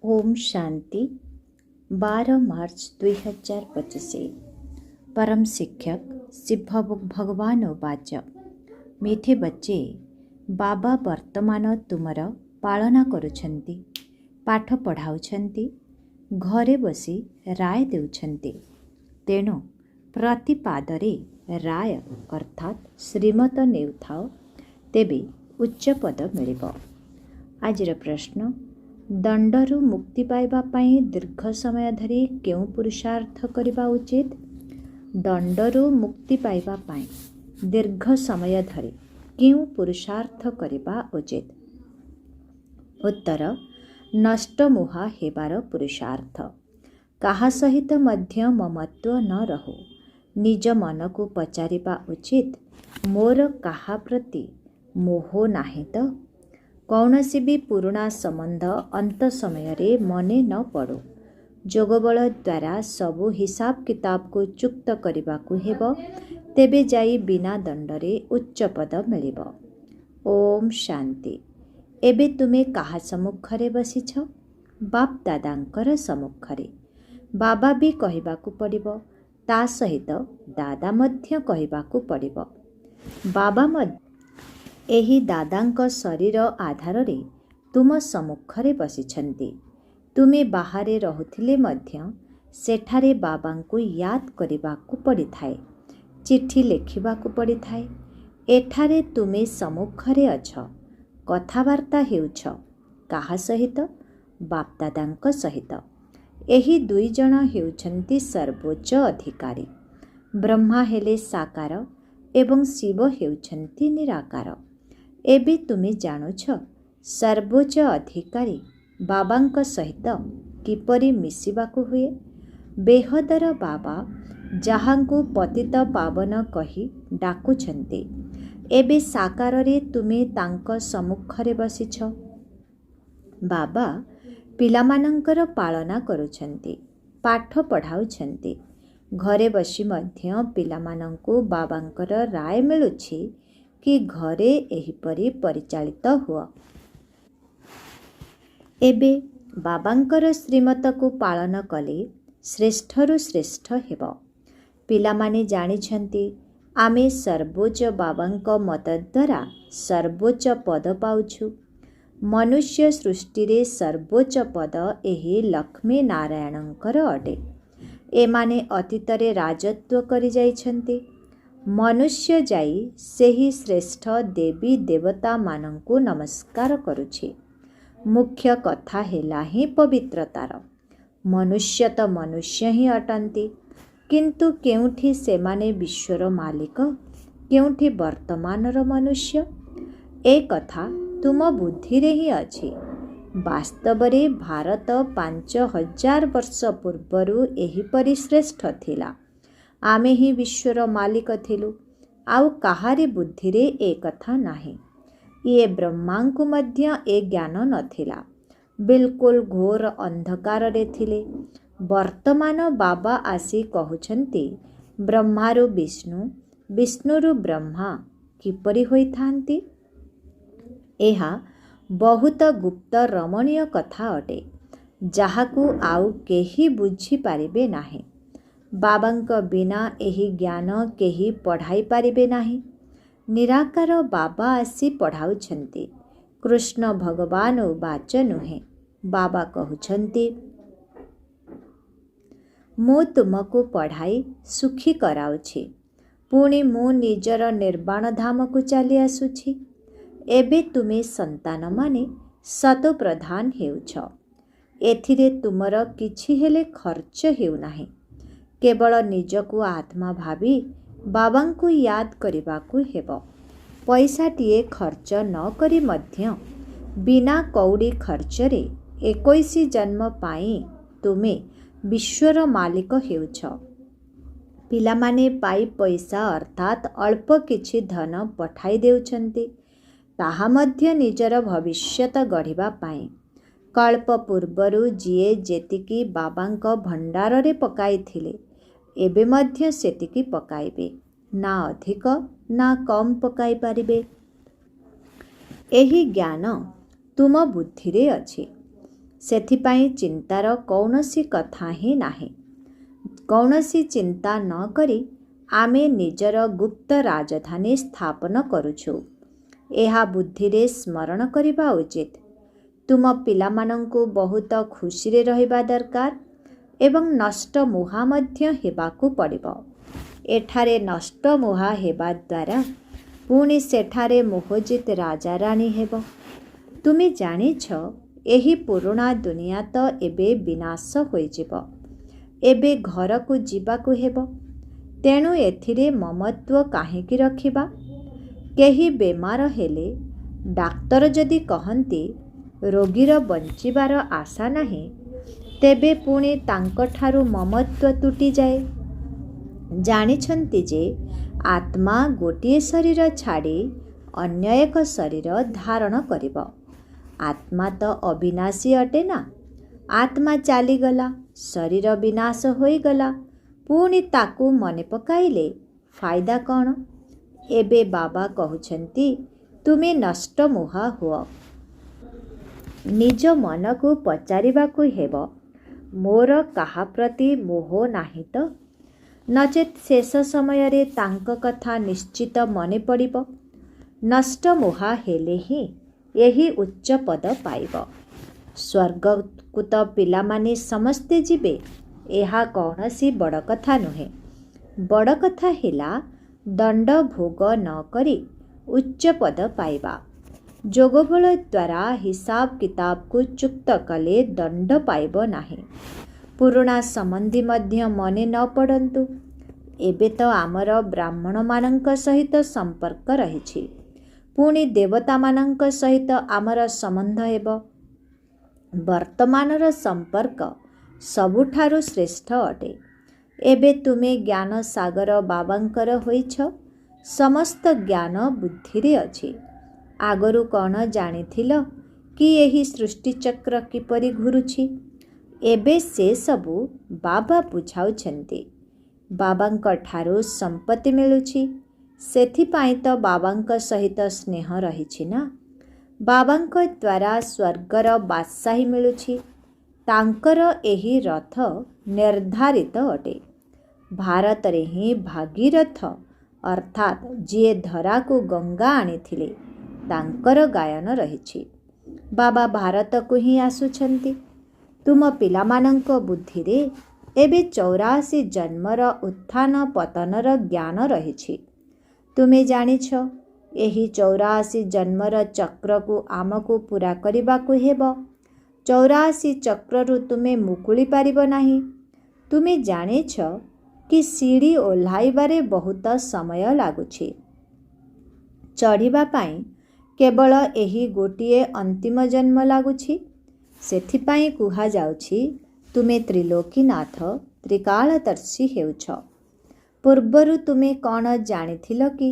ओम शांति 12 मार्च 2025। परम शिक्षक शिव भगवान उवाच। मीठे बच्चे, बाबा वर्तमान तुमर पालना करुछन्ति, पाठ पढ़ाउछन्ति, घरे बसी राय देउछन्ति। तेणु प्रतिपादरे राय अर्थात श्रीमत नेउथाओ, तेबे उच्च पद मिलिब। आजिर प्रश्न, दंडरू मुक्ति पाइबा पाई दीर्घ समय धरी केउ पुरुषार्थ करिबा उचित? दंडरू मुक्ति पाइबा पाई दीर्घ समय धरी केउ पुरुषार्थ करिबा उचित? उत्तर, नष्टमोहा हेबार पुरुषार्थ। काहा सहित मध्य ममत्व न रहो। निज मन को पचारिबा उचित, मोर काहा प्रति मोह नाही त? कौनसी भी पुराणा संबंध अंत समय रे मने न पड़ो। जोगबल द्वारा सबु हिसाब किताब को चुक्त करने को हेबो, तेबे जाई बिना दंडरे उच्च पद मिलिब। ओम शांति। एबे तुमे काहा सम्मुखरे बसिछ? बाप दादांकर सम्मुखरे। बाबा भी कहिबाकू पड़िबो, ता सहित दादा मध्य कहिबाकू पड़िबो। बाबा मध्य एही दादांक शरीर आधार रे तुम सम्मुखरे बसिछन्ति। तुमे बाहरे रहुथिले मध्य सेठारे बाबांकू याद करिबाकू पड़िथाए, चिट्ठी लेखिबाकू पड़िथाए। एठारे तुमे सम्मुखरे अछ, कथावार्ता हेउछ काहा सहित? बापदादांक सहित। एही दुई जण हेउछन्ति सर्वोच्च अधिकारी। ब्रह्मा हेले साकार एवं शिव हेउछन्ति निराकार। एबे तुमे जानुछ सर्वोच्च अधिकारी बाबांक सहित किपरि मिसिबाकू हुए। बेहदर बाबा जाहांकू पतित पावन कही डाकुछन्ति, एबे साकारे तुमे तांक सम्मुखरे बसिछ। बाबा पिलामानंकर पालना करुछन्ति, पाठ पढ़ाउछन्ति। घरे बसी मध्य पिलामानंकू बाबांकर राय मिलुछि कि घरे एहिपरि परिचालित हुआ। एबे बाबांकर श्रीमत को पालन कले श्रेष्ठरु श्रेष्ठ हेब। पिलामाने जानिछन्ति आमे सर्वोच्च बाबांक मत द्वारा सर्वोच्च पद पाउछु। मनुष्य सृष्टि रे सर्वोच्च पद एही लक्ष्मी नारायणंकर अटे। एमाने अतीतरे राजत्व करि जाइछन्ति। मनुष्य जाई सेही श्रेष्ठ देवी देवता मानंकु नमस्कार करुछि। मुख्य कथा हेला ही पवित्रतार। मनुष्य तो मनुष्य ही अटंती, किंतु केउठी सेमाने विश्वर मालिक, केउठी वर्तमानर मनुष्य? ए कथा तुम बुद्धि रे ही अछि। वास्तवरे भारत 5000 वर्ष पूर्वरु एहिपरि श्रेष्ठ थिला। आमे ही विश्वर मालिक थिलु, आउ काहारी बुद्धि रे ए कथा नाही। ये ब्रह्मांकु मध्य ए ज्ञान नथिला, बिल्कुल घोर अंधकार रे थिले। वर्तमान बाबा आसी कहुछन्ति ब्रह्मारु विष्णु, विष्णुरु ब्रह्मा किपरि होइथांती। एहा बहुत गुप्त रमणीय कथा अटे, जाहाकू आउ केही बुझी पारिबे नाही। बाबांक बिना एही ज्ञान केही पढ़ाई पारिबे नाही। निराकार बाबा आसी पढ़ाउछन्ति। कृष्ण भगवान उवाच नुहे, बाबा कहुछन्ति मु तुमको पढ़ाई सुखी कराउछि, पुणी मु निजर निर्वाण धाम को चली आसुछि। एबे तुमे संतान माने सतो प्रधान हेउछ। एथिरे तुमर किछि हेले खर्च हेउ नाही। केवल निजको आत्मा भावी बाबांकु याद करिबाकू हेबो। पैसाटिए खर्च न करी मध्य बिना कौड़ी खर्चरे 21 जन्म पाई तुमे विश्वर मालिक हेउछ। पिलामाने पाई पैसा अर्थात अल्प किछि धन पठाई देउछन्ति, ताहा मध्य निजर भविष्यत गढ़िबा पाई। कल्प पूर्वरु जिए जेतिकी बाबांक भंडार रे पकाई थिले, एबे मध्य सेतिकी पकाइबे, ना अधिक ना कम पकाई पारिबे। एही ज्ञान तुम बुद्धि रे अछि। ସେଥିପାଇଁ ଚିନ୍ତାର କୌଣସି କଥା ହିଁ ନାହିଁ। କୌଣସି ଚିନ୍ତା ନ କରି ଆମେ ନିଜର ଗୁପ୍ତ ରାଜଧାନୀ ସ୍ଥାପନ କରୁଛୁ। ଏହା ବୁଦ୍ଧିରେ ସ୍ମରଣ କରିବା ଉଚିତ। ତୁମ ପିଲାମାନଙ୍କୁ ବହୁତ ଖୁସିରେ ରହିବା ଦରକାର ଏବଂ ନଷ୍ଟ ମୁହା ମଧ୍ୟ ହେବାକୁ ପଡ଼ିବ। ଏଠାରେ ନଷ୍ଟ ମୁହା ହେବା ଦ୍ୱାରା ପୁଣି ସେଠାରେ ମୋହଜିତ ରାଜାରାଣୀ ହେବ। ତୁମେ ଜାଣିଛ ଏହି ପୁରୁଣା ଦୁନିଆ ତ ଏବେ ବିନାଶ ହୋଇଯିବ। ଏବେ ଘରକୁ ଯିବାକୁ ହେବ। ତେଣୁ ଏଥିରେ ମମତ୍ୱ କାହିଁକି ରଖିବା? କେହି ବେମାର ହେଲେ ଡାକ୍ତର ଯଦି କହନ୍ତି ରୋଗୀର ବଞ୍ଚିବାର ଆଶା ନାହିଁ, ତେବେ ପୁଣି ତାଙ୍କଠାରୁ ମମତ୍ୱ ତୁଟିଯାଏ। ଜାଣିଛନ୍ତି ଯେ ଆତ୍ମା ଗୋଟିଏ ଶରୀର ଛାଡ଼ି ଅନ୍ୟ ଏକ ଶରୀର ଧାରଣ କରିବ। ଆତ୍ମା ତ ଅବିନାଶୀ ଅଟେ ନା। ଆତ୍ମା ଚାଲିଗଲା, ଶରୀର ବିନାଶ ହୋଇଗଲା, ପୁଣି ତାକୁ ମନେ ପକାଇଲେ ଫାଇଦା କ'ଣ? ଏବେ ବାବା କହୁଛନ୍ତି ତୁମେ ନଷ୍ଟ ମୁହା ହୁଅ। ନିଜ ମନକୁ ପଚାରିବାକୁ ହେବ, ମୋର କାହା ପ୍ରତି ମୋହ ନାହିଁ ତ? ନଚେତ୍ ଶେଷ ସମୟରେ ତାଙ୍କ କଥା ନିଶ୍ଚିତ ମନେ ପଡ଼ିବ। ନଷ୍ଟ ମୁହା ହେଲେ ହିଁ ଏହି ଉଚ୍ଚ ପଦ ପାଇବ। ସ୍ୱର୍ଗକୁ ତ ପିଲାମାନେ ସମସ୍ତେ ଯିବେ, ଏହା କୌଣସି ବଡ଼ କଥା ନୁହେଁ। ବଡ଼ କଥା ହେଲା ଦଣ୍ଡ ଭୋଗ ନ କରି ଉଚ୍ଚ ପଦ ପାଇବା। ଯୋଗବଳ ଦ୍ୱାରା ହିସାବ କିତାବକୁ ଚୁକ୍ତ କଲେ ଦଣ୍ଡ ପାଇବ ନାହିଁ। ପୁରୁଣା ସମ୍ବନ୍ଧୀ ମଧ୍ୟ ମନେ ନ ପଡ଼ନ୍ତୁ। ଏବେ ତ ଆମର ବ୍ରାହ୍ମଣମାନଙ୍କ ସହିତ ସମ୍ପର୍କ ରହିଛି, ପୁଣି ଦେବତାମାନଙ୍କ ସହିତ ଆମର ସମ୍ବନ୍ଧ ହେବ। ବର୍ତ୍ତମାନର ସମ୍ପର୍କ ସବୁଠାରୁ ଶ୍ରେଷ୍ଠ ଅଟେ। ଏବେ ତୁମେ ଜ୍ଞାନ ସାଗର ବାବାଙ୍କର ହୋଇଛ। ସମସ୍ତ ଜ୍ଞାନ ବୁଦ୍ଧିରେ ଅଛି। ଆଗରୁ କ'ଣ ଜାଣିଥିଲ କି ଏହି ସୃଷ୍ଟିଚକ୍ର କିପରି ଘୁରୁଛି? ଏବେ ସେସବୁ ବାବା ବୁଝାଉଛନ୍ତି। ବାବାଙ୍କ ଠାରୁ ସମ୍ପତ୍ତି ମିଳୁଛି, ସେଥିପାଇଁ ତ ବାବାଙ୍କ ସହିତ ସ୍ନେହ ରହିଛି ନା। ବାବାଙ୍କ ଦ୍ୱାରା ସ୍ୱର୍ଗର ବାଦଶାହୀ ମିଳୁଛି। ତାଙ୍କର ଏହି ରଥ ନିର୍ଦ୍ଧାରିତ ଅଟେ। ଭାରତରେ ହିଁ ଭାଗୀରଥ ଅର୍ଥାତ୍ ଯିଏ ଧରାକୁ ଗଙ୍ଗା ଆଣିଥିଲେ, ତାଙ୍କର ଗାୟନ ରହିଛି। ବାବା ଭାରତକୁ ହିଁ ଆସୁଛନ୍ତି। ତୁମ ପିଲାମାନଙ୍କ ବୁଦ୍ଧିରେ ଏବେ 84 ଜନ୍ମର ଉତ୍ଥାନ ପତନର ଜ୍ଞାନ ରହିଛି। ତୁମେ ଜାଣିଛ ଏହି 84 ଜନ୍ମର ଚକ୍ରକୁ ଆମକୁ ପୂରା କରିବାକୁ ହେବ। 84 ଚକ୍ରରୁ ତୁମେ ମୁକୁଳି ପାରିବ ନାହିଁ। ତୁମେ ଜାଣିଛ କି ସିଡ଼ି ଓହ୍ଲାଇବାରେ ବହୁତ ସମୟ ଲାଗୁଛି। ଚଢ଼ିବା ପାଇଁ କେବଳ ଏହି ଗୋଟିଏ ଅନ୍ତିମ ଜନ୍ମ ଲାଗୁଛି। ସେଥିପାଇଁ କୁହାଯାଉଛି ତୁମେ ତ୍ରିଲୋକୀନାଥ ତ୍ରିକାଳଦର୍ଶୀ ହେଉଛ। ପୂର୍ବରୁ ତୁମେ କ'ଣ ଜାଣିଥିଲ କି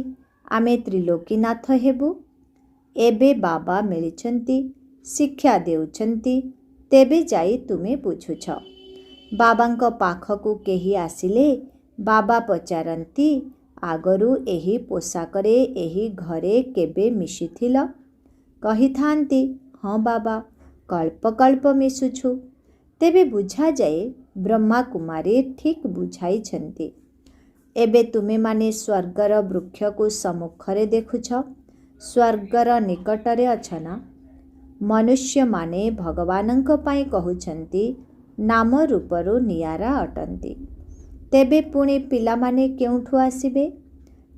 ଆମେ ତ୍ରିଲୋକୀନାଥ ହେବୁ? ଏବେ ବାବା ମିଳିଛନ୍ତି, ଶିକ୍ଷା ଦେଉଛନ୍ତି, ତେବେ ଯାଇ ତୁମେ ବୁଝୁଛ। ବାବାଙ୍କ ପାଖକୁ କେହି ଆସିଲେ ବାବା ପଚାରନ୍ତି, ଆଗରୁ ଏହି ପୋଷାକରେ ଏହି ଘରେ କେବେ ମିଶିଥିଲ? କହିଥାନ୍ତି, ହଁ ବାବା, କଳ୍ପ କଳ୍ପ ମିଶୁଛୁ। ତେବେ ବୁଝାଯାଏ ବ୍ରହ୍ମା କୁମାରୀ ଠିକ୍ ବୁଝାଇଛନ୍ତି। ଏବେ ତୁମେମାନେ ସ୍ୱର୍ଗର ବୃକ୍ଷକୁ ସମ୍ମୁଖରେ ଦେଖୁଛ। ସ୍ୱର୍ଗର ନିକଟରେ ଅଛ ନା? ମନୁଷ୍ୟମାନେ ଭଗବାନଙ୍କ ପାଇଁ କହୁଛନ୍ତି ନାମ ରୂପରୁ ନିଆରା ଅଟନ୍ତି। ତେବେ ପୁଣି ପିଲାମାନେ କେଉଁଠୁ ଆସିବେ?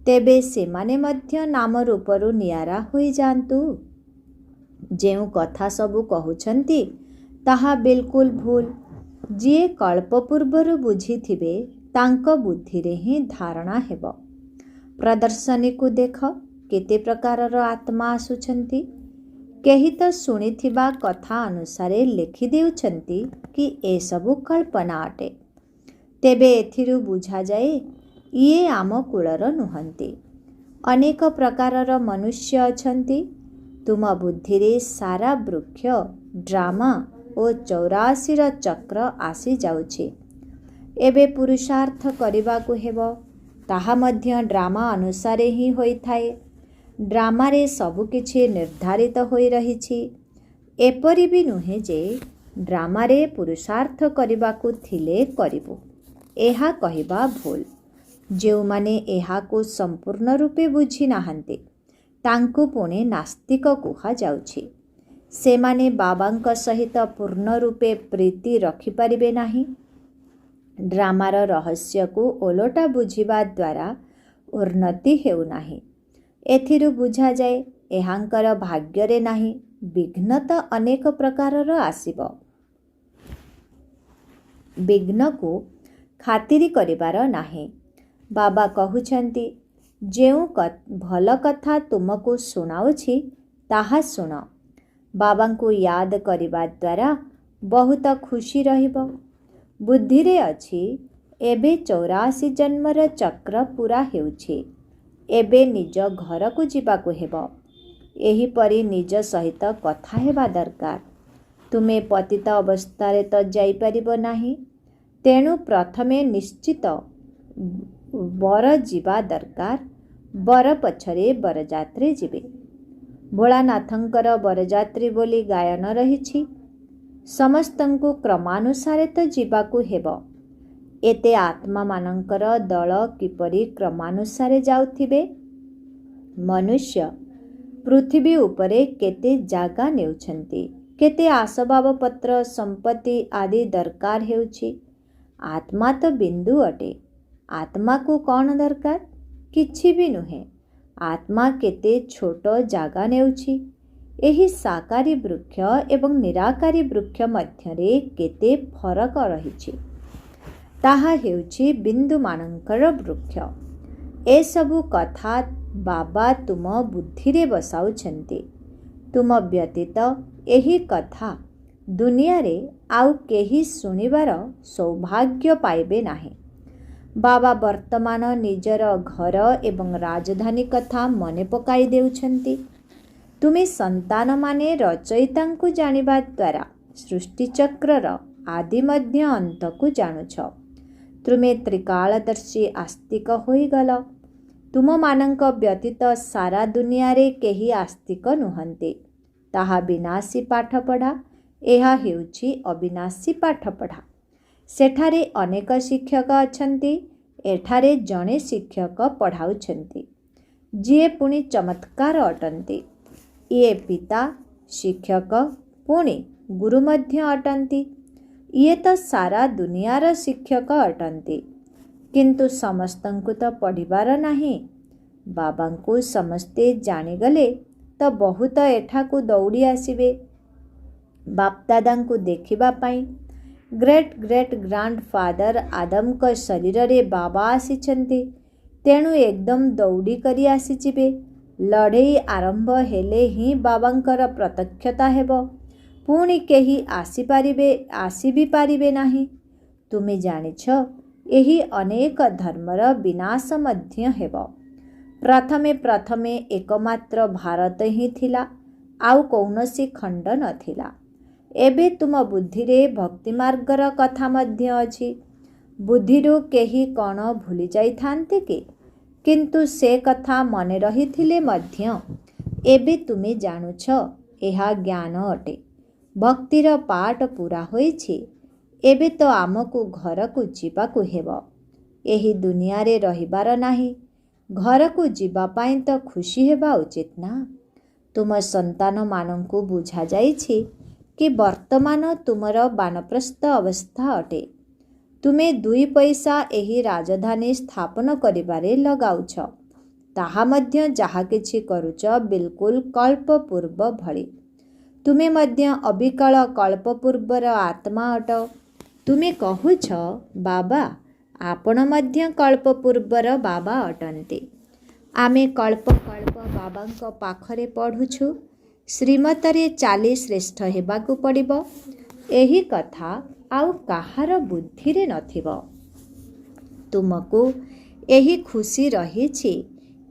ତେବେ ସେମାନେ ମଧ୍ୟ ନାମ ରୂପରୁ ନିଆରା ହୋଇଯାଆନ୍ତୁ। ଯେଉଁ କଥା ସବୁ କହୁଛନ୍ତି ତାହା ବିଲକୁଲ ଭୁଲ। ଯିଏ କଳ୍ପ ପୂର୍ବରୁ ବୁଝିଥିବେ ତାଙ୍କ ବୁଦ୍ଧିରେ ହିଁ ଧାରଣା ହେବ। ପ୍ରଦର୍ଶନୀକୁ ଦେଖ, କେତେ ପ୍ରକାରର ଆତ୍ମା ଆସୁଛନ୍ତି। କେହି ତ ଶୁଣିଥିବା କଥା ଅନୁସାରେ ଲେଖିଦେଉଛନ୍ତି କି ଏସବୁ କଳ୍ପନା ଅଟେ। ତେବେ ଏଥିରୁ ବୁଝାଯାଏ ଇଏ ଆମ କୁଳର ନୁହନ୍ତି। ଅନେକ ପ୍ରକାରର ମନୁଷ୍ୟ ଅଛନ୍ତି। ତୁମ ବୁଦ୍ଧିରେ ସାରା ବୃକ୍ଷ, ଡ୍ରାମା ଓ 84ର ଚକ୍ର ଆସିଯାଉଛି। ଏବେ ପୁରୁଷାର୍ଥ କରିବାକୁ ହେବ। ତାହା ମଧ୍ୟ ଡ୍ରାମା ଅନୁସାରେ ହିଁ ହୋଇଥାଏ। ଡ୍ରାମାରେ ସବୁକିଛି ନିର୍ଦ୍ଧାରିତ ହୋଇ ରହିଛି। ଏପରି ବି ନୁହେଁ ଯେ ଡ୍ରାମାରେ ପୁରୁଷାର୍ଥ କରିବାକୁ ଥିଲେ କରିବୁ, ଏହା କହିବା ଭୁଲ। ଯେଉଁମାନେ ଏହାକୁ ସମ୍ପୂର୍ଣ୍ଣ ରୂପେ ବୁଝି ନାହାନ୍ତି ତାଙ୍କୁ ପୁଣି ନାସ୍ତିକ କୁହାଯାଉଛି। ସେମାନେ ବାବାଙ୍କ ସହିତ ପୂର୍ଣ୍ଣ ରୂପେ ପ୍ରୀତି ରଖିପାରିବେ ନାହିଁ। ଡ୍ରାମାର ରହସ୍ୟକୁ ଓଲଟା ବୁଝିବା ଦ୍ୱାରା ଉନ୍ନତି ହେଉନାହିଁ। ଏଥିରୁ ବୁଝାଯାଏ ଏହାଙ୍କର ଭାଗ୍ୟରେ ନାହିଁ। ବିଘ୍ନ ତ ଅନେକ ପ୍ରକାରର ଆସିବ। ବିଘ୍ନକୁ ଖାତିରି କରିବାର ନାହିଁ। ବାବା କହୁଛନ୍ତି, ଯେଉଁ ଭଲ କଥା ତୁମକୁ ଶୁଣାଉଛି ତାହା ଶୁଣ। ବାବାଙ୍କୁ ୟାଦ କରିବା ଦ୍ୱାରା ବହୁତ ଖୁସି ରହିବ। ବୁଦ୍ଧିରେ ଅଛି ଏବେ 84 ଜନ୍ମର ଚକ୍ର ପୂରା ହେଉଛି। ଏବେ ନିଜ ଘରକୁ ଯିବାକୁ ହେବ। ଏହିପରି ନିଜ ସହିତ କଥା ହେବା ଦରକାର। ତୁମେ ପତିତ ଅବସ୍ଥାରେ ତ ଯାଇପାରିବ ନାହିଁ। ତେଣୁ ପ୍ରଥମେ ନିଶ୍ଚିତ ବର ଯିବା ଦରକାର। ବର ପଛରେ ବରଯାତ୍ରୀ ଯିବେ। ଭୋଳାନାଥଙ୍କର ବରଯାତ୍ରୀ ବୋଲି ଗାୟନ ରହିଛି। ସମସ୍ତଙ୍କୁ କ୍ରମାନୁସାରେ ତ ଯିବାକୁ ହେବ। ଏତେ ଆତ୍ମାମାନଙ୍କର ଦଳ କିପରି କ୍ରମାନୁସାରେ ଯାଉଥିବେ? ମନୁଷ୍ୟ ପୃଥିବୀ ଉପରେ କେତେ ଜାଗା ନେଉଛନ୍ତି, କେତେ ଆସବାବପତ୍ର ସମ୍ପତ୍ତି ଆଦି ଦରକାର ହେଉଛି। ଆତ୍ମା ତ ବିନ୍ଦୁ ଅଟେ। ଆତ୍ମାକୁ କ'ଣ ଦରକାର? କିଛି ବି ନୁହେଁ। ଆତ୍ମା କେତେ ଛୋଟ ଜାଗା ନେଉଛି। ଏହି ସାକାରୀ ବୃକ୍ଷ ଏବଂ ନିରାକାରୀ ବୃକ୍ଷ ମଧ୍ୟରେ କେତେ ଫରକ ରହିଛି। ତାହା ହେଉଛି ବିନ୍ଦୁମାନଙ୍କର ବୃକ୍ଷ। ଏସବୁ କଥା ବାବା ତୁମ ବୁଦ୍ଧିରେ ବସାଉଛନ୍ତି। ତୁମ ବ୍ୟତୀତ ଏହି କଥା ଦୁନିଆରେ ଆଉ କେହି ଶୁଣିବାର ସୌଭାଗ୍ୟ ପାଇବେ ନାହିଁ। ବାବା ବର୍ତ୍ତମାନ ନିଜର ଘର ଏବଂ ରାଜଧାନୀ କଥା ମନେ ପକାଇ ଦେଉଛନ୍ତି। ତୁମେ ସନ୍ତାନମାନେ ରଚୟିତାଙ୍କୁ ଜାଣିବା ଦ୍ୱାରା ସୃଷ୍ଟିଚକ୍ରର ଆଦି ମଧ୍ୟ ଅନ୍ତକୁ ଜାଣୁଛ। ତୁମେ ତ୍ରିକାଳଦର୍ଶୀ ଆସ୍ତିକ ହୋଇଗଲ। ତୁମମାନଙ୍କ ବ୍ୟତୀତ ସାରା ଦୁନିଆରେ କେହି ଆସ୍ତିକ ନୁହନ୍ତି। ତାହା ବିନାଶୀ ପାଠପଢ଼ା। ଏହା ହେଉଛି ଅବିନାଶୀ ପାଠପଢ଼ା। ସେଠାରେ ଅନେକ ଶିକ୍ଷକ ଅଛନ୍ତି। ଏଠାରେ ଜଣେ ଶିକ୍ଷକ ପଢ଼ାଉଛନ୍ତି, ଯିଏ ପୁଣି ଚମତ୍କାର ଅଟନ୍ତି। ଇଏ ପିତା, ଶିକ୍ଷକ, ପୁଣି ଗୁରୁ ମଧ୍ୟ ଅଟନ୍ତି। ଇଏ ତ ସାରା ଦୁନିଆର ଶିକ୍ଷକ ଅଟନ୍ତି। କିନ୍ତୁ ସମସ୍ତଙ୍କୁ ତ ପଢ଼ିବାର ନାହିଁ। ବାବାଙ୍କୁ ସମସ୍ତେ ଜାଣିଗଲେ ତ ବହୁତ ଏଠାକୁ ଦୌଡ଼ି ଆସିବେ ବାପଦାଦାଙ୍କୁ ଦେଖିବା ପାଇଁ। ଗ୍ରେଟ୍ ଗ୍ରେଟ୍ ଗ୍ରାଣ୍ଡ ଫାଦର ଆଦମଙ୍କ ଶରୀରରେ ବାବା ଆସିଛନ୍ତି। ତେଣୁ ଏକଦମ ଦୌଡ଼ି କରି ଆସିଯିବେ। ଲଢ଼େଇ ଆରମ୍ଭ ହେଲେ ହିଁ ବାବାଙ୍କର ପ୍ରତ୍ୟକ୍ଷତା ହେବ। ପୁଣି କେହି ଆସି ବି ପାରିବେ ନାହିଁ। ତୁମେ ଜାଣିଛ ଏହି ଅନେକ ଧର୍ମର ବିନାଶ ମଧ୍ୟ ହେବ। ପ୍ରଥମେ ଏକମାତ୍ର ଭାରତ ହିଁ ଥିଲା, ଆଉ କୌଣସି ଖଣ୍ଡ ନଥିଲା। ଏବେ ତୁମ ବୁଦ୍ଧିରେ ଭକ୍ତିମାର୍ଗର କଥା ମଧ୍ୟ ଅଛି। ବୁଦ୍ଧିରୁ କେହି କ'ଣ ଭୁଲି ଯାଇଥାନ୍ତି କି? କିନ୍ତୁ ସେ କଥା ମନେ ରହିଥିଲେ ମଧ୍ୟ ଏବେ ତୁମେ ଜାଣୁଛ ଏହା ଜ୍ଞାନ ଅଟେ। ଭକ୍ତିର ପାଠ ପୂରା ହୋଇଛି। ଏବେ ତ ଆମକୁ ଘରକୁ ଯିବାକୁ ହେବ। ଏହି ଦୁନିଆରେ ରହିବାର ନାହିଁ। ଘରକୁ ଯିବା ପାଇଁ ତ ଖୁସି ହେବା ଉଚିତ ନା। ତୁମ ସନ୍ତାନମାନଙ୍କୁ ବୁଝାଯାଇଛି କି ବର୍ତ୍ତମାନ ତୁମର ବାନପ୍ରସ୍ଥ ଅବସ୍ଥା ଅଟେ। ତୁମେ 2 ପଇସା ଏହି ରାଜଧାନୀ ସ୍ଥାପନ କରିବାରେ ଲଗାଉଛ। ତାହା ମଧ୍ୟ ଯାହା କିଛି କରୁଛ ବିଲକୁଲ କଳ୍ପପୂର୍ବ ଭଳି। ତୁମେ ମଧ୍ୟ ଅବିକଳ କଳ୍ପପୂର୍ବର ଆତ୍ମା ଅଟ। ତୁମେ କହୁଛ ବାବା, ଆପଣ ମଧ୍ୟ କଳ୍ପପୂର୍ବର ବାବା ଅଟନ୍ତି। ଆମେ କଳ୍ପ ବାବାଙ୍କ ପାଖରେ ପଢ଼ୁଛୁ। ଶ୍ରୀମତରେ ଚାଲି ଶ୍ରେଷ୍ଠ ହେବାକୁ ପଡ଼ିବ। ଏହି କଥା ଆଉ କାହାର ବୁଦ୍ଧିରେ ନଥିବ। ତୁମକୁ ଏହି ଖୁସି ରହିଛି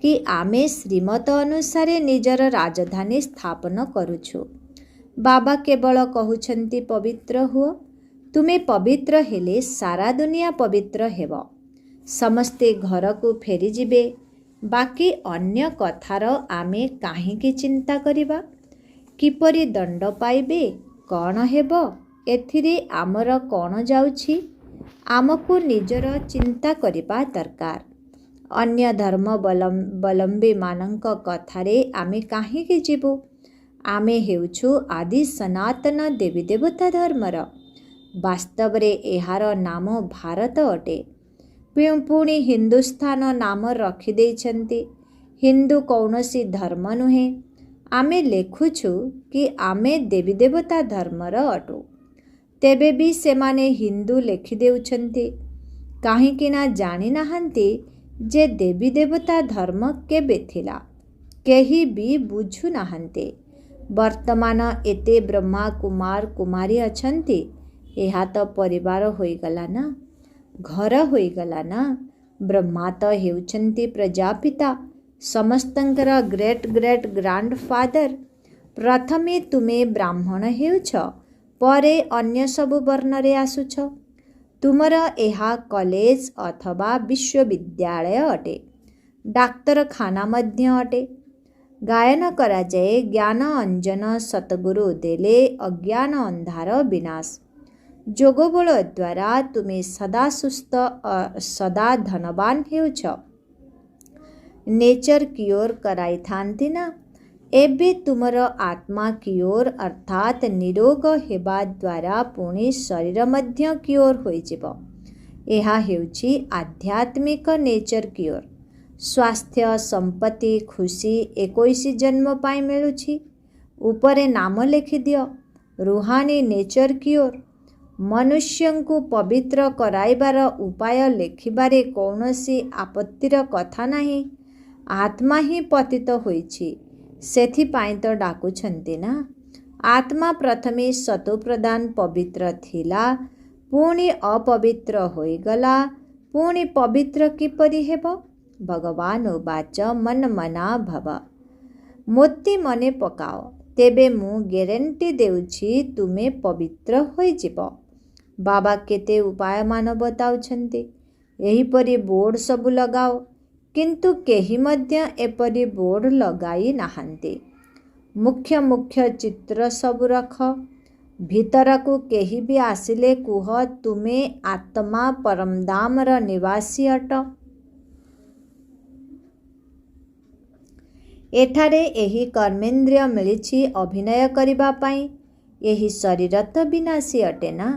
କି ଆମେ ଶ୍ରୀମତ ଅନୁସାରେ ନିଜର ରାଜଧାନୀ ସ୍ଥାପନ କରୁଛୁ। ବାବା କେବଳ କହୁଛନ୍ତି ପବିତ୍ର ହୁଅ। ତୁମେ ପବିତ୍ର ହେଲେ ସାରା ଦୁନିଆ ପବିତ୍ର ହେବ। ସମସ୍ତେ ଘରକୁ ଫେରିଯିବେ। ବାକି ଅନ୍ୟ କଥାର ଆମେ କାହିଁକି ଚିନ୍ତା କରିବା? କିପରି ଦଣ୍ଡ ପାଇବେ, କ'ଣ ହେବ, ଏଥିରେ ଆମର କ'ଣ ଯାଉଛି? ଆମକୁ ନିଜର ଚିନ୍ତା କରିବା ଦରକାର। ଅନ୍ୟ ଧର୍ମାବଲମ୍ବୀମାନଙ୍କ କଥାରେ ଆମେ କାହିଁକି ଯିବୁ? ଆମେ ହେଉଛୁ ଆଦି ସନାତନ ଦେବୀ ଦେବତା ଧର୍ମର। ବାସ୍ତବରେ ଏହାର ନାମ ଭାରତ ଅଟେ। ପୁଣି ହିନ୍ଦୁସ୍ଥାନ ନାମ ରଖିଦେଇଛନ୍ତି। ହିନ୍ଦୁ କୌଣସି ଧର୍ମ ନୁହେଁ। ଆମେ ଲେଖୁଛୁ କି ଆମେ ଦେବୀ ଦେବତା ଧର୍ମର ଅଟୁ। ତେବେ ବି ସେମାନେ ହିନ୍ଦୁ ଲେଖିଦେଉଛନ୍ତି। କାହିଁକି ନା ଜାଣିନାହାନ୍ତି ଯେ ଦେବୀ ଦେବତା ଧର୍ମ କେବେ ଥିଲା। କେହି ବି ବୁଝୁନାହାନ୍ତି। ବର୍ତ୍ତମାନ ଏତେ ବ୍ରହ୍ମା କୁମାର କୁମାରୀ ଅଛନ୍ତି। ଏହା ତ ପରିବାର ହୋଇଗଲା ନା, ଘର ହୋଇଗଲା ନା। ବ୍ରହ୍ମା ତ ହେଉଛନ୍ତି ପ୍ରଜାପିତା, ସମସ୍ତଙ୍କର ଗ୍ରେଟ୍ ଗ୍ରେଟ୍ ଗ୍ରାଣ୍ଡଫାଦର। ପ୍ରଥମେ ତୁମେ ବ୍ରାହ୍ମଣ ହେଉଛ, ପରେ ଅନ୍ୟ ସବୁ ବର୍ଣ୍ଣରେ ଆସୁଛ। ତୁମର ଏହା କଲେଜ ଅଥବା ବିଶ୍ୱବିଦ୍ୟାଳୟ ଅଟେ, ଡାକ୍ତରଖାନା ମଧ୍ୟ ଅଟେ। ଗାୟନ କରାଯାଏ, ଜ୍ଞାନ ଅଞ୍ଜନ ସତଗୁରୁ ଦେଲେ ଅଜ୍ଞାନ ଅନ୍ଧାର ବିନାଶ। ଯୋଗବଳ ଦ୍ୱାରା ତୁମେ ସଦା ସୁସ୍ଥ ସଦା ଧନବାନ ହେଉଛ। ନେଚର କିଓର କରାଇଥାନ୍ତି ନା। ଏବେ ତୁମର ଆତ୍ମା କିଓର ଅର୍ଥାତ୍ ନିରୋଗ ହେବା ଦ୍ୱାରା ପୁଣି ଶରୀର ମଧ୍ୟ କିଓର ହୋଇଯିବ। ଏହା ହେଉଛି ଆଧ୍ୟାତ୍ମିକ ନେଚର କିଓର। ସ୍ୱାସ୍ଥ୍ୟ, ସମ୍ପତ୍ତି, ଖୁସି 21 ଜନ୍ମ ପାଇଁ ମିଳୁଛି। ଉପରେ ନାମ ଲେଖିଦିଅ, ରୁହାନୀ ନେଚର କିଓର। ମନୁଷ୍ୟଙ୍କୁ ପବିତ୍ର କରାଇବାର ଉପାୟ ଲେଖିବାରେ କୌଣସି ଆପତ୍ତିର କଥା ନାହିଁ। ଆତ୍ମା ହିଁ ପତିତ ହୋଇଛି, ସେଥିପାଇଁ ତ ଡାକୁଛନ୍ତି ନା। ଆତ୍ମା ପ୍ରଥମେ ସତୋପ୍ରଧାନ ପବିତ୍ର ଥିଲା, ପୁଣି ଅପବିତ୍ର ହୋଇଗଲା, ପୁଣି ପବିତ୍ର କିପରି ହେବ? ଭଗବାନ ଉବାଚ ମନ୍ମନା ଭବ। ମୋତେ ମନେ ପକାଅ, ତେବେ ମୁଁ ଗ୍ୟାରେଣ୍ଟି ଦେଉଛି ତୁମେ ପବିତ୍ର ହୋଇଯିବ। ବାବା କେତେ ଉପାୟମାନ ବତାଉଛନ୍ତି। ଏହିପରି ବୋର୍ଡ଼ ସବୁ ଲଗାଅ, କିନ୍ତୁ କେହି ମଧ୍ୟ ଏପରି ବୋର୍ଡ଼ ଲଗାଇ ନାହାନ୍ତି। ମୁଖ୍ୟ ମୁଖ୍ୟ ଚିତ୍ର ସବୁ ରଖ। ଭିତରକୁ କେହି ବି ଆସିଲେ କୁହ ତୁମେ ଆତ୍ମା ପରମଧାମର ନିବାସୀ ଅଟ। ଏଠାରେ ଏହି କର୍ମେନ୍ଦ୍ରିୟ ମିଳିଛି ଅଭିନୟ କରିବା ପାଇଁ। ଏହି ଶରୀର ତ ବିନାଶୀ ଅଟେ ନା।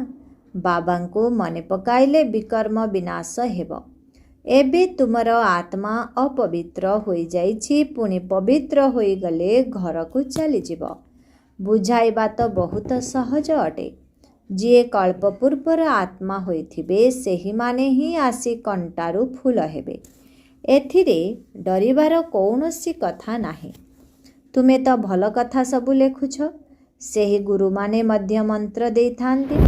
ବାବାଙ୍କୁ ମନେ ପକାଇଲେ ବିକର୍ମ ବିନାଶ ହେବ। ଏବେ ତୁମର ଆତ୍ମା ଅପବିତ୍ର ହୋଇଯାଇଛି, ପୁଣି ପବିତ୍ର ହୋଇଗଲେ ଘରକୁ ଚାଲିଯିବ। ବୁଝାଇବା ତ ବହୁତ ସହଜ ଅଟେ। ଯିଏ କଳ୍ପ ପୂର୍ବର ଆତ୍ମା ହୋଇଥିବେ ସେହିମାନେ ହିଁ ଆସି କଣ୍ଟାରୁ ଫୁଲ ହେବେ। ଏଥିରେ ଡରିବାର କୌଣସି କଥା ନାହିଁ। ତୁମେ ତ ଭଲ କଥା ସବୁ ଲେଖୁଛ। ସେହି ଗୁରୁମାନେ ମଧ୍ୟ ମନ୍ତ୍ର ଦେଇଥାନ୍ତି।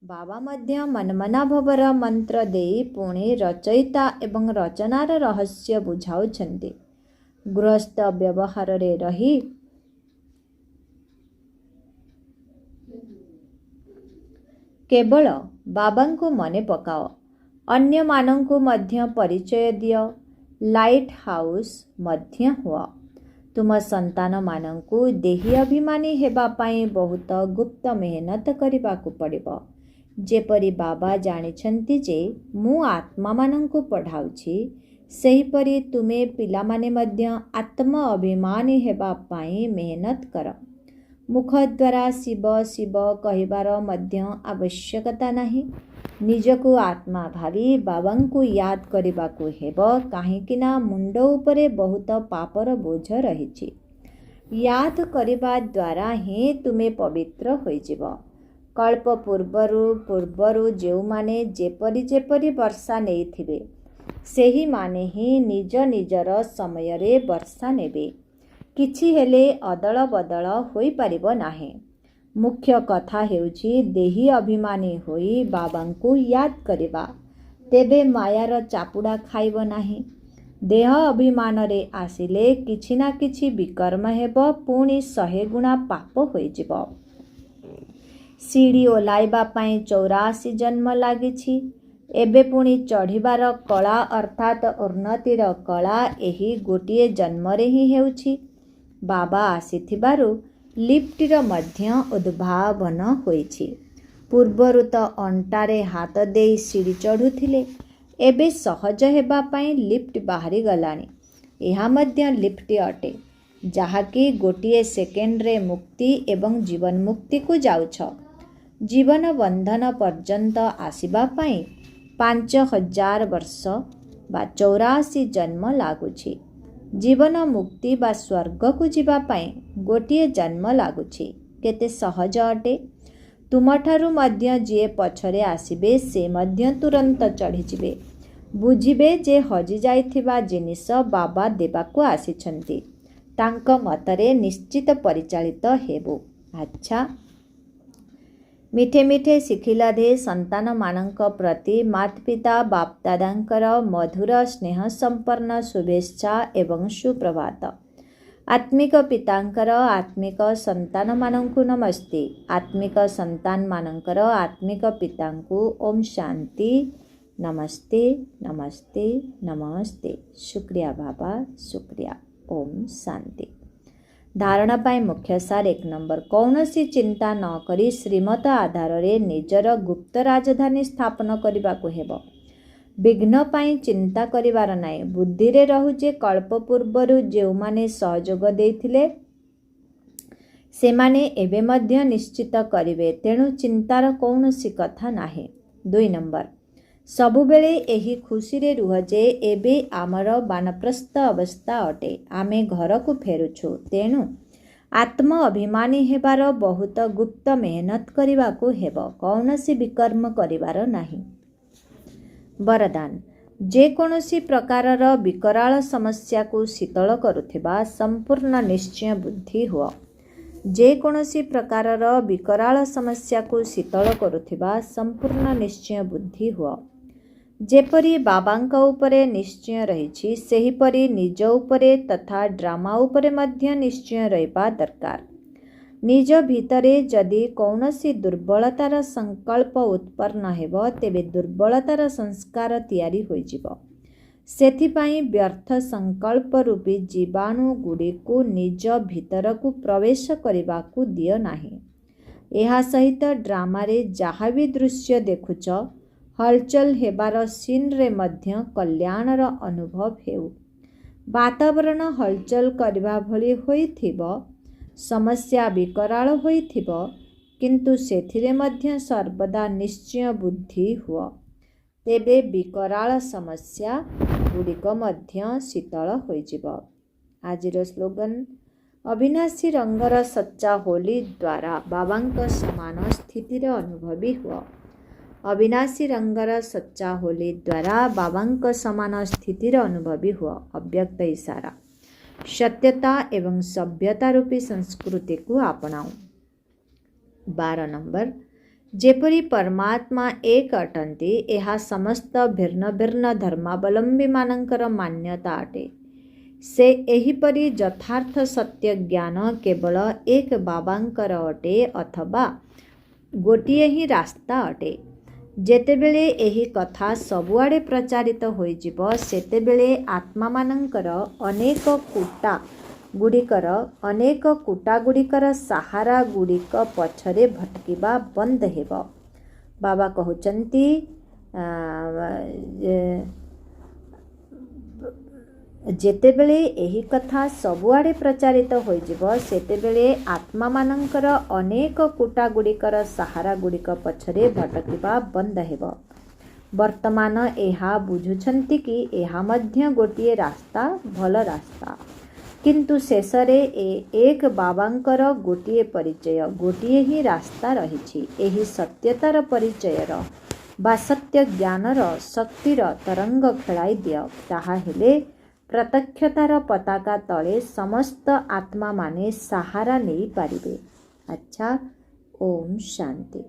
ବାବା ମଧ୍ୟ ମନ୍ମନା ଭବର ମନ୍ତ୍ର ଦେଇ ପୁଣି ରଚୟିତା ଏବଂ ରଚନାର ରହସ୍ୟ ବୁଝାଉଛନ୍ତି। ଗୃହସ୍ଥ ବ୍ୟବହାରରେ ରହି କେବଳ ବାବାଙ୍କୁ ମନେ ପକାଅ। ଅନ୍ୟମାନଙ୍କୁ ମଧ୍ୟ ପରିଚୟ ଦିଅ। ଲାଇଟ୍ ହାଉସ୍ ମଧ୍ୟ ହୁଅ। ତୁମ ସନ୍ତାନମାନଙ୍କୁ ଦେହୀ ଅଭିମାନୀ ହେବା ପାଇଁ ବହୁତ ଗୁପ୍ତ ମେହନତ କରିବାକୁ ପଡ଼ିବ। ଯେପରି ବାବା ଜାଣିଛନ୍ତି ଯେ ମୁଁ ଆତ୍ମାମାନଙ୍କୁ ପଢ଼ାଉଛି, ସେହିପରି ତୁମେ ପିଲାମାନେ ମଧ୍ୟ ଆତ୍ମ ଅଭିମାନୀ ହେବା ପାଇଁ ମେହନତ କର। ମୁଖ ଦ୍ୱାରା ଶିବ ଶିବ କହିବାର ମଧ୍ୟ ଆବଶ୍ୟକତା ନାହିଁ। ନିଜକୁ ଆତ୍ମା ଭାବି ବାବାଙ୍କୁ ୟାଦ କରିବାକୁ ହେବ, କାହିଁକି ନା ମୁଣ୍ଡ ଉପରେ ବହୁତ ପାପର ବୋଝ ରହିଛି। ୟାଦ କରିବା ଦ୍ୱାରା ହିଁ ତୁମେ ପବିତ୍ର ହୋଇଯିବ। କଳ୍ପ ପୂର୍ବରୁ ଯେଉଁମାନେ ଯେପରି ଯେପରି ବର୍ଷା ନେଇଥିବେ, ସେହିମାନେ ହିଁ ନିଜ ନିଜର ସମୟରେ ବର୍ଷା ନେବେ। କିଛି ହେଲେ ଅଦଳ ବଦଳ ହୋଇପାରିବ ନାହିଁ। ମୁଖ୍ୟ କଥା ହେଉଛି ଦେହୀ ଅଭିମାନୀ ହୋଇ ବାବାଙ୍କୁ ୟାଦ କରିବା। ତେବେ ମାୟାର ଚାପୁଡ଼ା ଖାଇବ ନାହିଁ। ଦେହ ଅଭିମାନରେ ଆସିଲେ କିଛି ନା କିଛି ବିକର୍ମ ହେବ, ପୁଣି 100 ଗୁଣା ପାପ ହୋଇଯିବ। ସିଡ଼ି ଓହ୍ଲାଇବା ପାଇଁ 84 ଜନ୍ମ ଲାଗିଛି। ଏବେ ପୁଣି ଚଢ଼ିବାର କଳା ଅର୍ଥାତ୍ ଉନ୍ନତିର କଳା ଏହି ଗୋଟିଏ ଜନ୍ମରେ ହିଁ ହେଉଛି। ବାବା ଆସିଥିବାରୁ ଲିଫ୍ଟର ମଧ୍ୟ ଉଦ୍ଭାବନ ହୋଇଛି। ପୂର୍ବରୁ ତ ଅଣ୍ଟାରେ ହାତ ଦେଇ ସିଡ଼ି ଚଢ଼ୁଥିଲେ, ଏବେ ସହଜ ହେବା ପାଇଁ ଲିଫ୍ଟ ବାହାରିଗଲାଣି। ଏହା ମଧ୍ୟ ଲିଫ୍ଟ ଅଟେ, ଯାହାକି ଗୋଟିଏ ସେକେଣ୍ଡରେ ମୁକ୍ତି ଏବଂ ଜୀବନ ମୁକ୍ତିକୁ ଯାଉଛ। ଜୀବନ ବନ୍ଧନ ପର୍ଯ୍ୟନ୍ତ ଆସିବା ପାଇଁ 5000 ବର୍ଷ ବା 84 ଜନ୍ମ ଲାଗୁଛି। ଜୀବନ ମୁକ୍ତି ବା ସ୍ୱର୍ଗକୁ ଯିବା ପାଇଁ ଗୋଟିଏ ଜନ୍ମ ଲାଗୁଛି। କେତେ ସହଜ ଅଟେ। ତୁମଠାରୁ ମଧ୍ୟ ଯିଏ ପଛରେ ଆସିବେ ସେ ମଧ୍ୟ ତୁରନ୍ତ ଚଢ଼ିଯିବେ। ବୁଝିବେ ଯେ ହଜିଯାଇଥିବା ଜିନିଷ ବାବା ଦେବାକୁ ଆସିଛନ୍ତି। ତାଙ୍କ ମତରେ ନିଶ୍ଚିତ ପରିଚାଳିତ ହେବୁ। ଆଚ୍ଛା, ମିଠେ ମିଠେ ଶିଖିଲାଧେ ସନ୍ତାନମାନଙ୍କ ପ୍ରତି ମାତୃପିତା ବାପଦାଦାଙ୍କର ମଧୁର ସ୍ନେହ ସମ୍ପନ୍ନ ଶୁଭେଚ୍ଛା ଏବଂ ସୁପ୍ରଭାତ। ଆତ୍ମିକ ପିତାଙ୍କର ଆତ୍ମିକ ସନ୍ତାନମାନଙ୍କୁ ନମସ୍ତେ। ଆତ୍ମିକ ସନ୍ତାନମାନଙ୍କର ଆତ୍ମିକ ପିତାଙ୍କୁ ଓମ୍ ଶାନ୍ତି। ନମସ୍ତେ ନମସ୍ତେ ନମସ୍ତେ। ଶୁକ୍ରିୟା ବାବା, ଶୁକ୍ରିୟା। ଓମ୍ ଶାନ୍ତି। ଧାରଣା ପାଇଁ ମୁଖ୍ୟ ସାର 1 ନମ୍ବର, କୌଣସି ଚିନ୍ତା ନ କରି ଶ୍ରୀମତ ଆଧାରରେ ନିଜର ଗୁପ୍ତ ରାଜଧାନୀ ସ୍ଥାପନ କରିବାକୁ ହେବ। ବିଘ୍ନ ପାଇଁ ଚିନ୍ତା କରିବାର ନାହିଁ। ବୁଦ୍ଧିରେ ରହୁ ଯେ କଳ୍ପ ପୂର୍ବରୁ ଯେଉଁମାନେ ସହଯୋଗ ଦେଇଥିଲେ ସେମାନେ ଏବେ ମଧ୍ୟ ନିଶ୍ଚିତ କରିବେ, ତେଣୁ ଚିନ୍ତାର କୌଣସି କଥା ନାହିଁ। 2 ନମ୍ବର, ସବୁବେଳେ ଏହି ଖୁସିରେ ରୁହ ଯେ ଏବେ ଆମର ବାନପ୍ରସ୍ଥ ଅବସ୍ଥା ଅଟେ। ଆମେ ଘରକୁ ଫେରୁଛୁ, ତେଣୁ ଆତ୍ମ ଅଭିମାନୀ ହେବାର ବହୁତ ଗୁପ୍ତ ମେହନତ କରିବାକୁ ହେବ। କୌଣସି ବିକର୍ମ କରିବାର ନାହିଁ। ବରଦାନ, ଯେକୌଣସି ପ୍ରକାରର ବିକରାଳ ସମସ୍ୟାକୁ ଶୀତଳ କରୁଥିବା ସମ୍ପୂର୍ଣ୍ଣ ନିଶ୍ଚୟ ବୁଦ୍ଧି ହୁଅ। ଯେକୌଣସି ପ୍ରକାରର ବିକରାଳ ସମସ୍ୟାକୁ ଶୀତଳ କରୁଥିବା ସମ୍ପୂର୍ଣ୍ଣ ନିଶ୍ଚୟ ବୁଦ୍ଧି ହୁଅ। ଯେପରି ବାବାଙ୍କ ଉପରେ ନିଶ୍ଚୟ ରହିଛି, ସେହିପରି ନିଜ ଉପରେ ତଥା ଡ୍ରାମା ଉପରେ ମଧ୍ୟ ନିଶ୍ଚୟ ରହିବା ଦରକାର। ନିଜ ଭିତରେ ଯଦି କୌଣସି ଦୁର୍ବଳତାର ସଂକଳ୍ପ ଉତ୍ପନ୍ନ ହେବ, ତେବେ ଦୁର୍ବଳତାର ସଂସ୍କାର ତିଆରି ହୋଇଯିବ। ସେଥିପାଇଁ ବ୍ୟର୍ଥ ସଂକଳ୍ପ ରୂପୀ ଜୀବାଣୁଗୁଡ଼ିକୁ ନିଜ ଭିତରକୁ ପ୍ରବେଶ କରିବାକୁ ଦିଅ ନାହିଁ। ଏହା ସହିତ ଡ୍ରାମାରେ ଯାହା ବି ଦୃଶ୍ୟ ଦେଖୁଛ, ହଲଚଲ ହେବାର ସିନ୍ରେ ମଧ୍ୟ କଲ୍ୟାଣର ଅନୁଭବ ହେଉ। ବାତାବରଣ ହଲଚଲ କରିବା ଭଳି ହୋଇଥିବ, ସମସ୍ୟା ବିକରାଳ ହୋଇଥିବ, କିନ୍ତୁ ସେଥିରେ ମଧ୍ୟ ସର୍ବଦା ନିଶ୍ଚୟ ବୁଦ୍ଧି ହୁଅ। ତେବେ ବିକରାଳ ସମସ୍ୟା ଗୁଡ଼ିକ ମଧ୍ୟ ଶୀତଳ ହୋଇଯିବ। ଆଜିର ସ୍ଲୋଗାନ, ଅବିନାଶୀ ରଙ୍ଗର ସଚ୍ଚା ହୋଲି ଦ୍ୱାରା ବାବାଙ୍କ ସମାନ ସ୍ଥିତିର ଅନୁଭବୀ ହୁଅ। ଅବିନାଶୀ ରଙ୍ଗର ସଚ୍ଚା ହୋଲି ଦ୍ୱାରା ବାବାଙ୍କ ସମାନ ସ୍ଥିତିର ଅନୁଭବୀ ହୁଅ। ଅବ୍ୟକ୍ତ ଇଶାରା, ସତ୍ୟତା ଏବଂ ସଭ୍ୟତା ରୂପୀ ସଂସ୍କୃତିକୁ ଆପଣାଉ। 12 ନମ୍ବର, ଯେପରି ପରମାତ୍ମା ଏକ ଅଟନ୍ତି, ଏହା ସମସ୍ତ ଭିନ୍ନ ଭିନ୍ନ ଧର୍ମାବଲମ୍ବୀମାନଙ୍କର ମାନ୍ୟତା ଅଟେ। ସେ ଏହିପରି ଯଥାର୍ଥ ସତ୍ୟ ଜ୍ଞାନ କେବଳ ଏକ ବାବାଙ୍କର ଅଟେ ଅଥବା ଗୋଟିଏ ହିଁ ରାସ୍ତା ଅଟେ। ଯେତେବେଳେ ଏହି କଥା ସବୁଆଡ଼େ ପ୍ରଚାରିତ ହୋଇଯିବ, ସେତେବେଳେ ଆତ୍ମାମାନଙ୍କର ଅନେକ କୁଟାଗୁଡ଼ିକର ସାହାରା ଗୁଡ଼ିକ ପଛରେ ଭଟକିବା ବନ୍ଦ ହେବ। ବାବା କହୁଛନ୍ତି, ଯେତେବେଳେ ଏହି କଥା ସବୁଆଡ଼େ ପ୍ରଚାରିତ ହୋଇଯିବ, ସେତେବେଳେ ଆତ୍ମାମାନଙ୍କର ଅନେକ କୁଟାଗୁଡ଼ିକର ସାହାରା ଗୁଡ଼ିକ ପଛରେ ଭଟକିବା ବନ୍ଦ ହେବ। ବର୍ତ୍ତମାନ ଏହା ବୁଝୁଛନ୍ତି କି ଏହା ମଧ୍ୟ ଗୋଟିଏ ରାସ୍ତା, ଭଲ ରାସ୍ତା। କିନ୍ତୁ ଶେଷରେ ଏକ ବାବାଙ୍କର ଗୋଟିଏ ପରିଚୟ, ଗୋଟିଏ ହିଁ ରାସ୍ତା ରହିଛି। ଏହି ସତ୍ୟତାର ପରିଚୟର ବା ସତ୍ୟ ଜ୍ଞାନର ଶକ୍ତିର ତରଙ୍ଗ ଖେଳାଇ ଦିଅ। ତାହା ହେଲେ ପ୍ରତ୍ୟକ୍ଷତାର ପତାକା ତଳେ ସମସ୍ତ ଆତ୍ମାମାନେ ସାହାରା ନେଇପାରିବେ। ଆଚ୍ଛା, ଓମ୍ ଶାନ୍ତି।